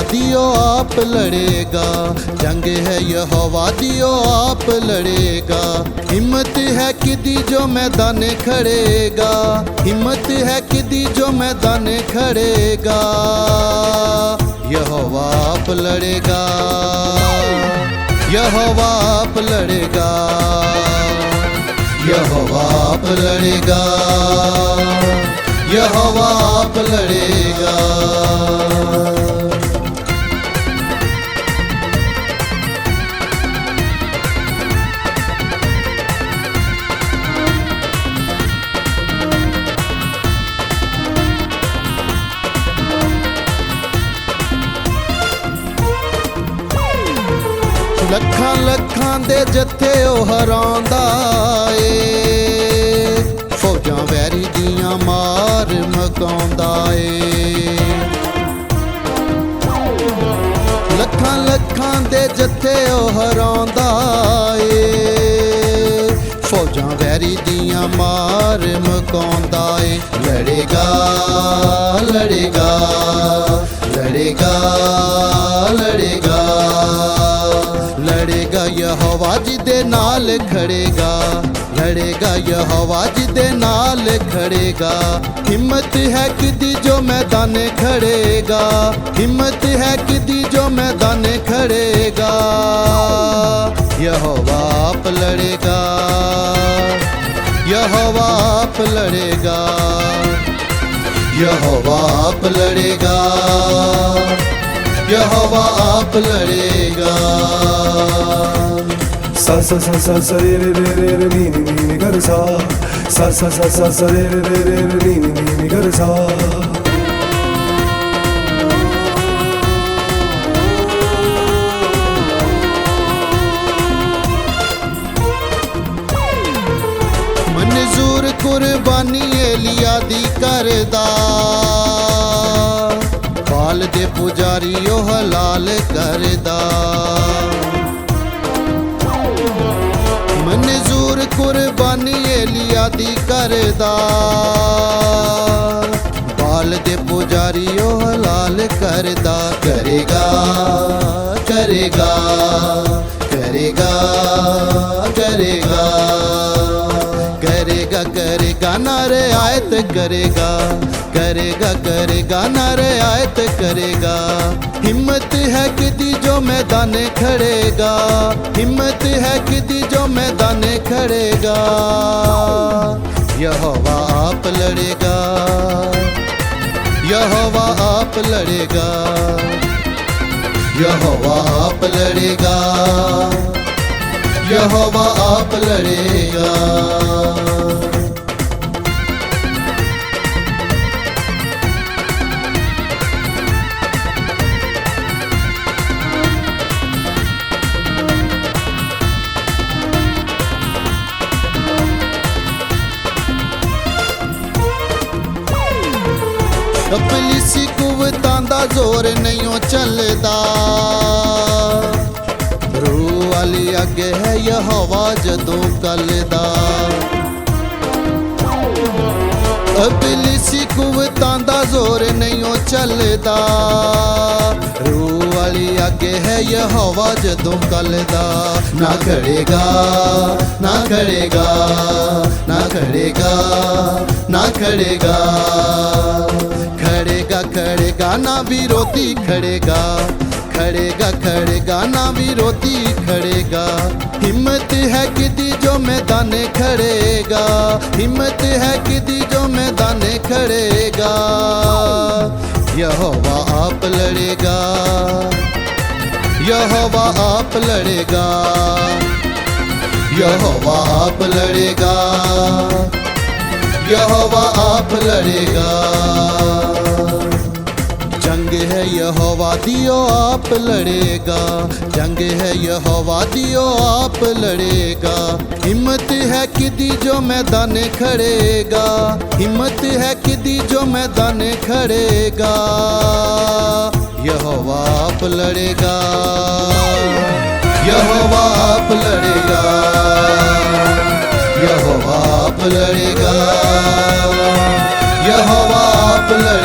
दियो आप लड़ेगा, जंग है यहोवा दियो आप लड़ेगा। हिम्मत है किदी जो मैदान खड़ेगा, हिम्मत है किदी जो मैदान खड़ेगा। यहोवा आप लड़ेगा, यहोवा आप लड़ेगा, यहोवा आप लड़ेगा, यहोवा आप लड़ेगा। ਲੱਖਾਂ ਲੱਖਾਂ ਦੇ ਜੱਥੇ ਉਹ ਹਰਾਉਂਦਾ ਏ, ਫੌਜਾਂ ਵੈਰੀ ਦੀਆਂ ਮਾਰ ਮਕਾਉਂਦਾ ਏ। ਲੱਖਾਂ ਲੱਖਾਂ ਦੇ ਜੱਥੇ ਉਹ ਹਰਾਉਂਦਾ ਏ, ਫੌਜਾਂ ਵੈਰੀ ਦੀਆਂ ਮਾਰ ਮਕਾਉਂਦਾ ਏ। ਲੜੇਗਾ ਲੜੇਗਾ ਲੜੇਗਾ ਲੜੇਗਾ ਲੜੇਗਾ, ਯਹੋਵਾ ਜੀ ਦੇ ਨਾਲ ਖੜੇਗਾ, ਲੜੇਗਾ ਯਹੋਵਾ ਜੀ ਦੇ ਨਾਲ ਖੜੇਗਾ। ਹਿੰਮਤ ਹੈ ਕਿਦੀ ਜੋ ਮੈਦਾਨ ਖੜੇਗਾ, ਹਿੰਮਤ ਹੈ ਕਿਦੀ ਜੋ ਮੈਦਾਨ ਖੜੇਗਾ। ਯਹੋਵਾ ਆਪ ਲੜੇਗਾ, ਯਹੋਵਾ ਆਪ ਲੜੇਗਾ, ਯਹੋਵਾ ਆਪ ਲੜੇਗਾ, यहोवा आप लड़ेगा। सा सा सा सा सा रे रे रे रे नी नी नी नी गर सा सा सा सा सा सा रे रे रे रे नी नी नी नी गर सा। मंजूर कुर्बानी एलिया दी करदा, बाल दे पुजारी ओ हलाल करदा। मंजूर कुर्बानी एलिया दी करदा, बाल दे पुजारी ओ हलाल करदा। करेगा करेगा करेगा करेगा करेगा करेगा नारे आयत करेगा, करेगा करेगा नारे आयत करेगा। हिम्मत है किदी जो मैदान खड़ेगा, हिम्मत है किदी जो मैदान खड़ेगा। यहोवा आप लड़ेगा, यहोवा आप लड़ेगा, यहोवा आप लड़ेगा, यहोवा आप लड़ेगा। इबलीसी कुवतां दा जोर नहीं चलदा, रूह वाली अगे है यहोवा जदों कलदा। इबलीसी कुवतां दा जोर नहीं चलदा, रूह वाली अगे है यहोवा जदों कलदा। ना खड़ेगा ना खड़ेगा ना खड़ेगा ना खड़ेगा, खड़ेगा खड़ेगा ना विरोधी खड़ेगा, खड़ेगा खड़ेगा ना विरोधी खड़ेगा। हिम्मत है किदी जो मैदान खड़ेगा, हिम्मत है किदी जो मैदान खड़ेगा। यहोवा आप लड़ेगा, यहोवा आप लड़ेगा, यहोवा आप लड़ेगा, यहोवा आप लड़ेगा। जंग है यहोवा दियो आप लड़ेगा, जंग है यहोवा दियो आप लड़ेगा। हिम्मत है किदी जो मैदान खड़ेगा, हिम्मत है किदी जो मैदान खड़ेगा। यहोवा आप लड़ेगा, यहोवा आप लड़ेगा, यहोवा आप लड़ेगा, यहोवा आप लड़ेगा।